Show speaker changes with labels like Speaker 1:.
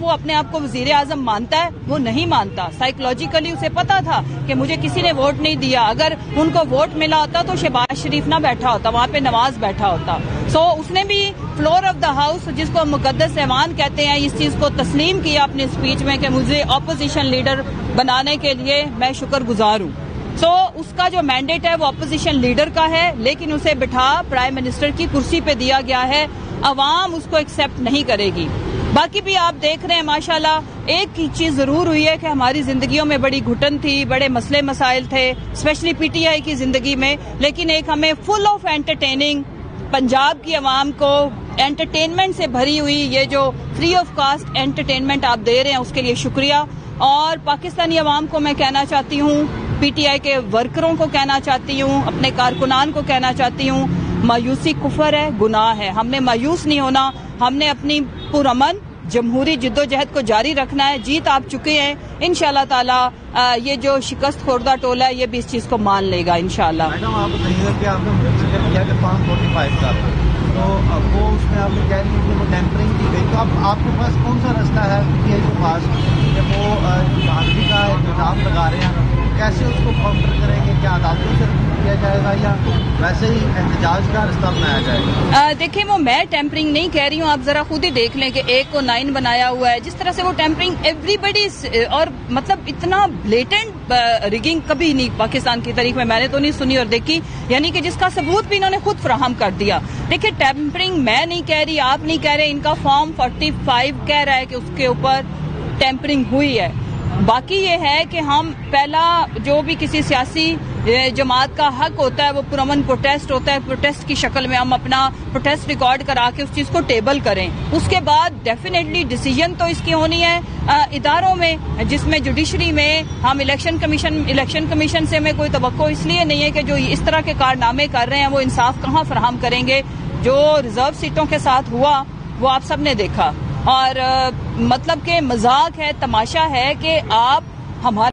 Speaker 1: وہ اپنے آپ کو وزیر اعظم مانتا ہے؟ وہ نہیں مانتا. سائیکولوجیکلی اسے پتا تھا کہ مجھے کسی نے ووٹ نہیں دیا. اگر ان کو ووٹ ملا ہوتا تو شہباز شریف نہ بیٹھا ہوتا, وہاں پہ نواز بیٹھا ہوتا. اس نے بھی فلور آف دا ہاؤس, جس کو مقدس ایوان کہتے ہیں, اس چیز کو تسلیم کیا اپنے اسپیچ میں کہ مجھے اپوزیشن لیڈر بنانے کے لیے میں شکر گزار ہوں. اس کا جو مینڈیٹ ہے وہ اپوزیشن لیڈر کا ہے, لیکن اسے بٹھا پرائم منسٹر کی کرسی پہ دیا گیا ہے. عوام اس کو ایکسیپٹ نہیں کرے گی. باقی بھی آپ دیکھ رہے ہیں ماشاءاللہ ایک ہی چیز ضرور ہوئی ہے کہ ہماری زندگیوں میں بڑی گھٹن تھی, بڑے مسئلے مسائل تھے, اسپیشلی پی ٹی آئی کی زندگی میں, لیکن ایک ہمیں فل آف انٹرٹیننگ پنجاب کی عوام کو انٹرٹینمنٹ سے بھری ہوئی یہ جو فری آف کاسٹ انٹرٹینمنٹ آپ دے رہے ہیں اس کے لیے شکریہ. اور پاکستانی عوام کو میں کہنا چاہتی ہوں, پی ٹی آئی کے ورکروں کو کہنا چاہتی ہوں, اپنے کارکنان کو کہنا چاہتی ہوں, مایوسی کفر ہے, گناہ ہے. ہم نے مایوس نہیں ہونا, ہم نے اپنی پرامن جمہوری جدوجہد کو جاری رکھنا ہے. جیت آپ چکے ہیں, انشاءاللہ تعالی یہ جو شکست خوردہ ٹولہ ہے یہ بھی اس چیز کو مان لے گا انشاءاللہ.
Speaker 2: میڈم آپ بتائیے کہ آپ نے ذکر کیا کہ 545 کا تو وہ اس میں آپ نے کہہ رہی ہے کہ وہ ٹیمپرنگ کی گئی, تو اب آپ کے پاس کون سا رستہ ہے پی ٹی آئی کے پاس کہ وہ دھاندلی کا الزام لگا رہے ہیں, کیسے اس کو کاؤنٹر کریں گے؟ کیا عدالتوں سے کیا جائے گا یا ویسے ہی احتجاج کا رستہ بنایا جائے گا؟
Speaker 1: دیکھیں وہ میں ٹیمپرنگ نہیں کہہ رہی ہوں, آپ ذرا خود ہی دیکھ لیں کہ 1 کو 9 بنایا ہوا ہے. جس طرح سے وہ ٹیمپرنگ ایوری بڈی, اور مطلب اتنا بلیٹنٹ ریگنگ کبھی نہیں پاکستان کی تاریخ میں نے تو نہیں سنی اور دیکھی, یعنی کہ جس کا ثبوت بھی انہوں نے خود فراہم کر دیا. دیکھیں ٹیمپرنگ میں نہیں کہہ رہی, آپ نہیں کہہ رہے, ان کا فارم 45 کہہ رہا ہے کہ اس کے اوپر ٹیمپرنگ ہوئی ہے. باقی یہ ہے کہ ہم پہلا جو بھی کسی سیاسی جماعت کا حق ہوتا ہے وہ پرامن پروٹیسٹ ہوتا ہے, پروٹیسٹ کی شکل میں ہم اپنا پروٹیسٹ ریکارڈ کرا کے اس چیز کو ٹیبل کریں. اس کے بعد ڈیفینیٹلی ڈیسیجن تو اس کی ہونی ہے اداروں میں, جس میں جوڈیشری میں ہم الیکشن کمیشن سے ہمیں کوئی توقع اس لیے نہیں ہے کہ جو اس طرح کے کارنامے کر رہے ہیں وہ انصاف کہاں فراہم کریں گے. جو ریزرو سیٹوں کے ساتھ ہوا وہ آپ سب نے دیکھا, اور مطلب کہ مذاق ہے, تماشا ہے کہ آپ ہمارے